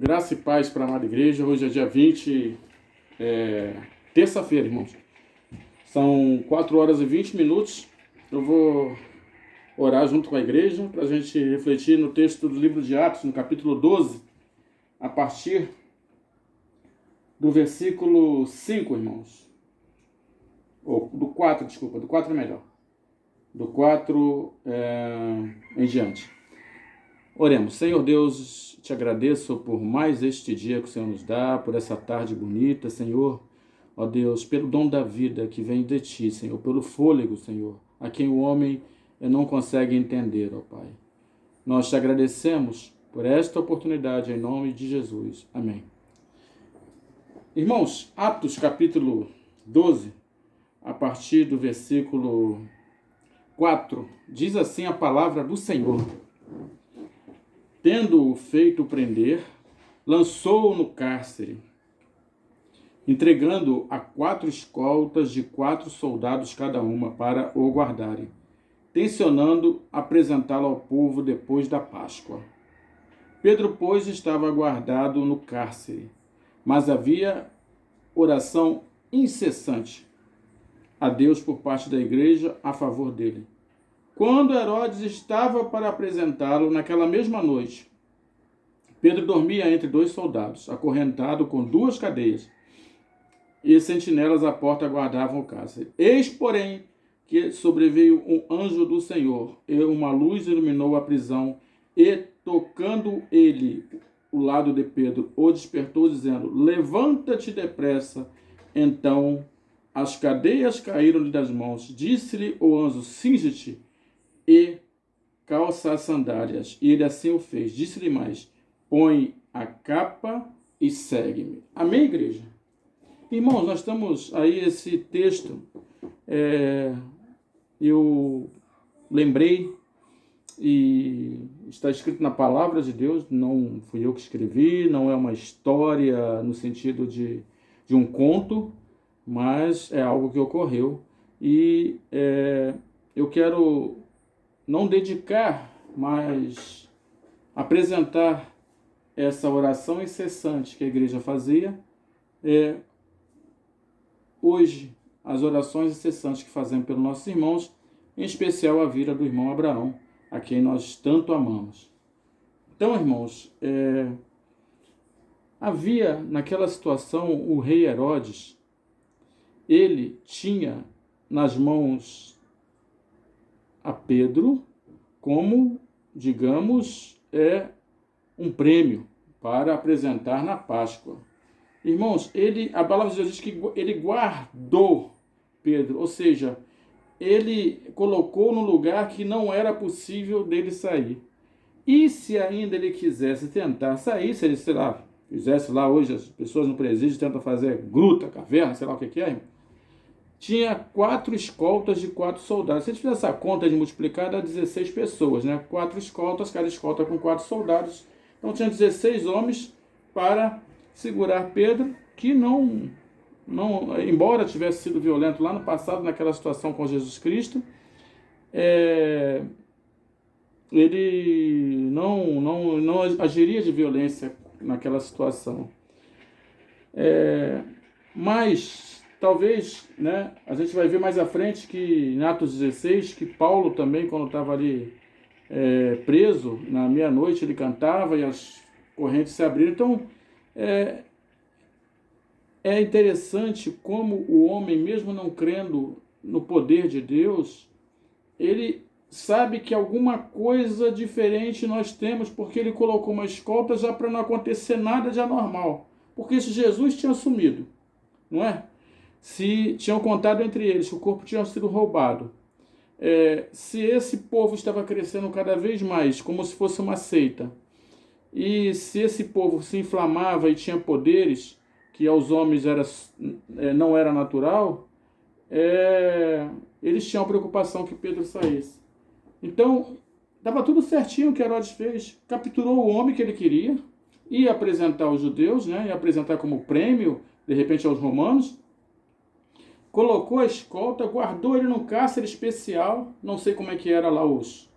Graça e paz para a amada igreja. Hoje é dia 20, terça-feira, irmãos. São 4 horas e 20 minutos. Eu vou orar junto com a igreja para a gente refletir no texto do livro de Atos, no capítulo 12, a partir do versículo 5, irmãos. Ou do 4, desculpa, do 4 é melhor. Do 4 em diante. Oremos. Senhor Deus, te agradeço por mais este dia que o Senhor nos dá, por essa tarde bonita, Senhor. Ó Deus, pelo dom da vida que vem de Ti, Senhor, pelo fôlego, Senhor, a quem o homem não consegue entender, ó Pai. Nós te agradecemos por esta oportunidade, em nome de Jesus. Amém. Irmãos, Atos capítulo 12, a partir do versículo 4, diz assim a palavra do Senhor. Tendo-o feito prender, lançou-o no cárcere, entregando-o a 4 escoltas de 4 soldados cada uma para o guardarem, tencionando apresentá-lo ao povo depois da Páscoa. Pedro, pois, estava guardado no cárcere, mas havia oração incessante a Deus por parte da igreja a favor dele. Quando Herodes estava para apresentá-lo naquela mesma noite, Pedro dormia entre 2 soldados, acorrentado com 2 cadeias, e sentinelas à porta guardavam o cárcere. Eis, porém, que sobreveio um anjo do Senhor, e uma luz iluminou a prisão, e, tocando ele o lado de Pedro, o despertou, dizendo: levanta-te depressa. Então as cadeias caíram-lhe das mãos. Disse-lhe o anjo: cinge-te e calça as sandálias. E ele assim o fez. Disse-lhe mais: põe a capa e segue-me. Amém, igreja? Irmãos, nós estamos aí, esse texto, eu lembrei, e está escrito na palavra de Deus, não fui eu que escrevi, não é uma história no sentido de um conto, mas é algo que ocorreu. E eu quero não dedicar, mas apresentar essa oração incessante que a igreja fazia. Hoje, as orações incessantes que fazemos pelos nossos irmãos, em especial a vida do irmão Abraão, a quem nós tanto amamos. Então, irmãos, havia naquela situação o rei Herodes. Ele tinha nas mãos a Pedro como, digamos, um prêmio para apresentar na Páscoa. Irmãos, a palavra de Deus diz que ele guardou Pedro, ou seja, ele colocou no lugar que não era possível dele sair. E se ainda ele quisesse tentar sair, se ele, sei lá, fizesse lá hoje, as pessoas no presídio tentam fazer gruta, caverna, sei lá o que é, irmão, tinha 4 escoltas de 4 soldados. Se a gente fizer essa conta de multiplicar, dá 16 pessoas, né? 4 escoltas, cada escolta com 4 soldados. Então tinha 16 homens para segurar Pedro, que não, embora tivesse sido violento lá no passado, naquela situação com Jesus Cristo, ele não agiria de violência naquela situação. Mas talvez, né, a gente vai ver mais à frente que em Atos 16, que Paulo também, quando estava ali preso, na meia-noite ele cantava e as correntes se abriram. Então, é interessante como o homem, mesmo não crendo no poder de Deus, ele sabe que alguma coisa diferente nós temos, porque ele colocou uma escolta já para não acontecer nada de anormal. Porque se Jesus tinha sumido, não é? Se tinham contado entre eles que o corpo tinha sido roubado, se esse povo estava crescendo cada vez mais, como se fosse uma seita, e se esse povo se inflamava e tinha poderes que aos homens não era natural, eles tinham a preocupação que Pedro saísse. Então, estava tudo certinho o que Herodes fez. Capturou o homem que ele queria, ia apresentar aos judeus, né, ia apresentar como prêmio, de repente, aos romanos. Colocou a escolta, guardou ele num cárcere especial. Não sei como é que era lá os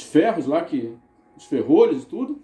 ferros lá, os ferrolhos e tudo.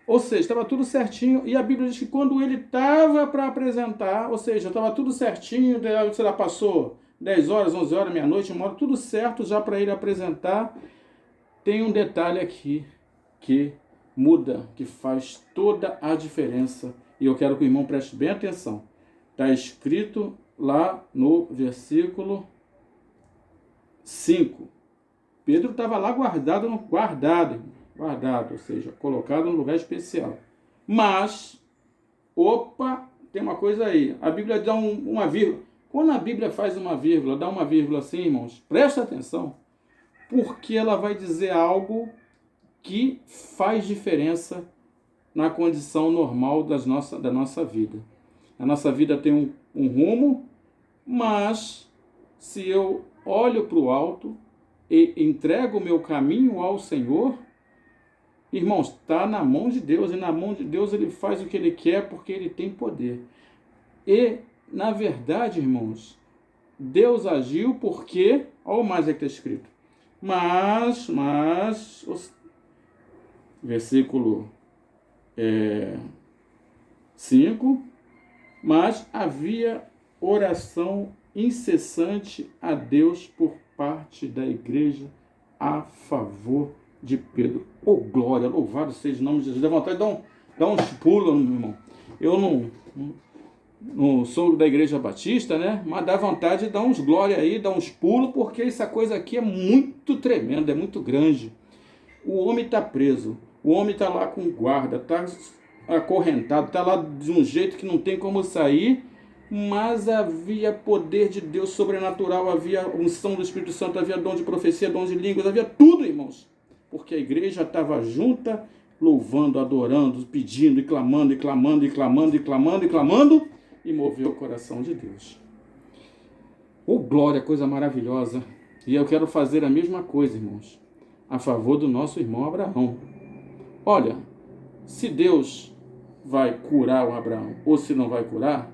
Ou seja, estava tudo certinho. E a Bíblia diz que quando ele estava para apresentar, ou seja, estava tudo certinho, sei lá, passou 10 horas, 11 horas, meia-noite, 1 hora, tudo certo já para ele apresentar. Tem um detalhe aqui que muda, que faz toda a diferença. E eu quero que o irmão preste bem atenção. Está escrito lá no versículo 5. Pedro estava lá guardado, ou seja, colocado num lugar especial. Mas, opa, tem uma coisa aí. A Bíblia dá uma vírgula. Quando a Bíblia faz uma vírgula, dá uma vírgula assim, irmãos, presta atenção, porque ela vai dizer algo que faz diferença na condição normal da nossa vida. A nossa vida tem um rumo, mas se eu olho para o alto e entrego o meu caminho ao Senhor, irmãos, está na mão de Deus, e na mão de Deus ele faz o que ele quer porque ele tem poder. E, na verdade, irmãos, Deus agiu porque, olha o mais é que está escrito, versículo 5, mas havia oração incessante a Deus por parte da igreja a favor de Pedro. Oh, glória, louvado seja o nome de Jesus. Dá vontade de dar uns pulos, meu irmão. Eu não sou da igreja batista, né? Mas dá vontade de dar uns glória aí, dar uns pulos, porque essa coisa aqui é muito tremenda, é muito grande. O homem está preso, o homem está lá com guarda, está acorrentado, está lá de um jeito que não tem como sair, mas havia poder de Deus sobrenatural, havia unção do Espírito Santo, havia dom de profecia, dom de línguas, havia tudo, irmãos, porque a igreja estava junta, louvando, adorando, pedindo e clamando, e clamando, e clamando, e clamando, e clamando, e moveu o coração de Deus. Oh, glória, coisa maravilhosa. E eu quero fazer a mesma coisa, irmãos, a favor do nosso irmão Abraão. Olha, se Deus vai curar o Abraão ou se não vai curar,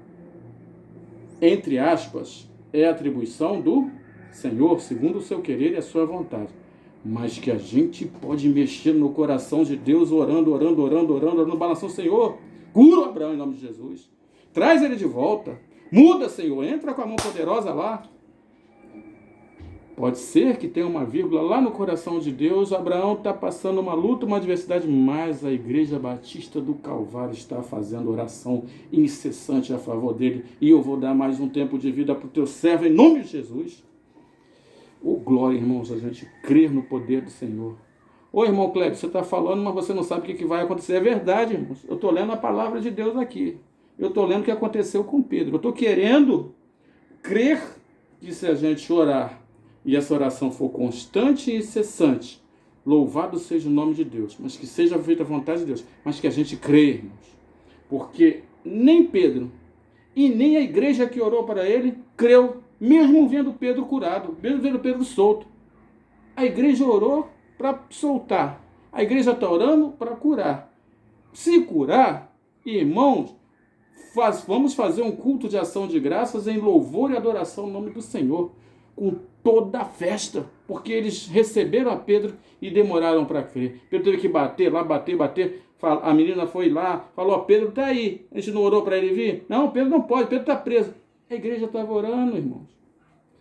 entre aspas, é atribuição do Senhor, segundo o seu querer e a sua vontade. Mas que a gente pode mexer no coração de Deus, orando, balançando, Senhor, cura o Abraão em nome de Jesus. Traz ele de volta. Muda, Senhor, entra com a mão poderosa lá. Pode ser que tenha uma vírgula lá no coração de Deus. Abraão está passando uma luta, uma adversidade, mas a Igreja Batista do Calvário está fazendo oração incessante a favor dele. E eu vou dar mais um tempo de vida para o teu servo em nome de Jesus. Oh, glória, irmãos, a gente crer no poder do Senhor. Ô, irmão Cleber, você está falando, mas você não sabe o que vai acontecer. É verdade, irmãos. Eu estou lendo a palavra de Deus aqui. Eu estou lendo o que aconteceu com Pedro. Eu estou querendo crer que se a gente orar e essa oração for constante e incessante, louvado seja o nome de Deus, mas que seja feita a vontade de Deus, mas que a gente crê, irmãos. Porque nem Pedro e nem a igreja que orou para ele creu, mesmo vendo Pedro curado, mesmo vendo Pedro solto. A igreja orou para soltar. A igreja está orando para curar. Se curar, irmãos, vamos fazer um culto de ação de graças em louvor e adoração no nome do Senhor, com toda a festa, porque eles receberam a Pedro e demoraram para crer. Pedro teve que bater lá, bater. A menina foi lá, falou, Pedro está aí, a gente não orou para ele vir? Não, Pedro não pode, Pedro está preso. A igreja estava orando, irmãos.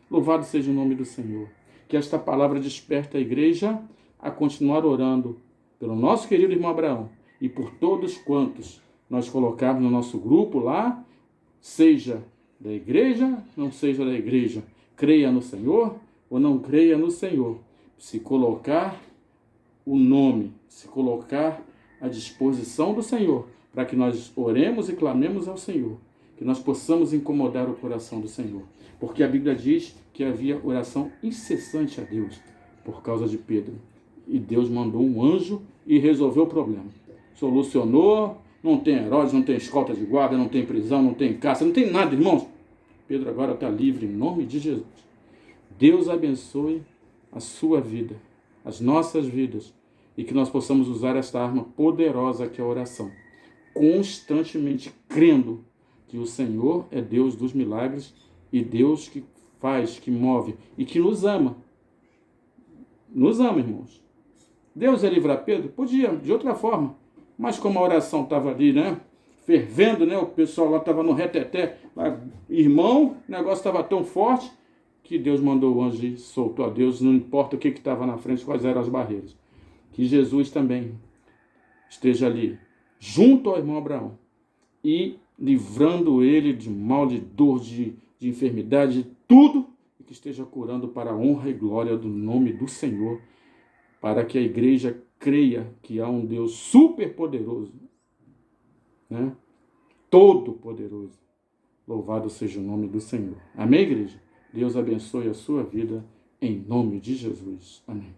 Louvado seja o nome do Senhor. Que esta palavra desperta a igreja a continuar orando pelo nosso querido irmão Abraão e por todos quantos nós colocarmos no nosso grupo lá, seja da igreja, não seja da igreja, creia no Senhor ou não creia no Senhor. Se colocar o nome, se colocar à disposição do Senhor, para que nós oremos e clamemos ao Senhor, que nós possamos incomodar o coração do Senhor. Porque a Bíblia diz que havia oração incessante a Deus por causa de Pedro. E Deus mandou um anjo e resolveu o problema. Solucionou, não tem Herodes, não tem escolta de guarda, não tem prisão, não tem caça, não tem nada, irmãos. Pedro agora está livre em nome de Jesus. Deus abençoe a sua vida, as nossas vidas, e que nós possamos usar esta arma poderosa que é a oração, constantemente crendo que o Senhor é Deus dos milagres e Deus que faz, que move e que nos ama. Nos ama, irmãos. Deus ia livrar Pedro? Podia, de outra forma. Mas como a oração estava ali, né? Fervendo, né? O pessoal lá estava no reteté. Irmão, o negócio estava tão forte que Deus mandou o anjo e soltou a Deus, não importa o que estava na frente, quais eram as barreiras. Que Jesus também esteja ali, junto ao irmão Abraão, e livrando ele de mal, de dor, de enfermidade, de tudo, e que esteja curando para a honra e glória do nome do Senhor, para que a igreja creia que há um Deus super poderoso, né? Todo poderoso. Louvado seja o nome do Senhor. Amém, igreja? Deus abençoe a sua vida em nome de Jesus. Amém.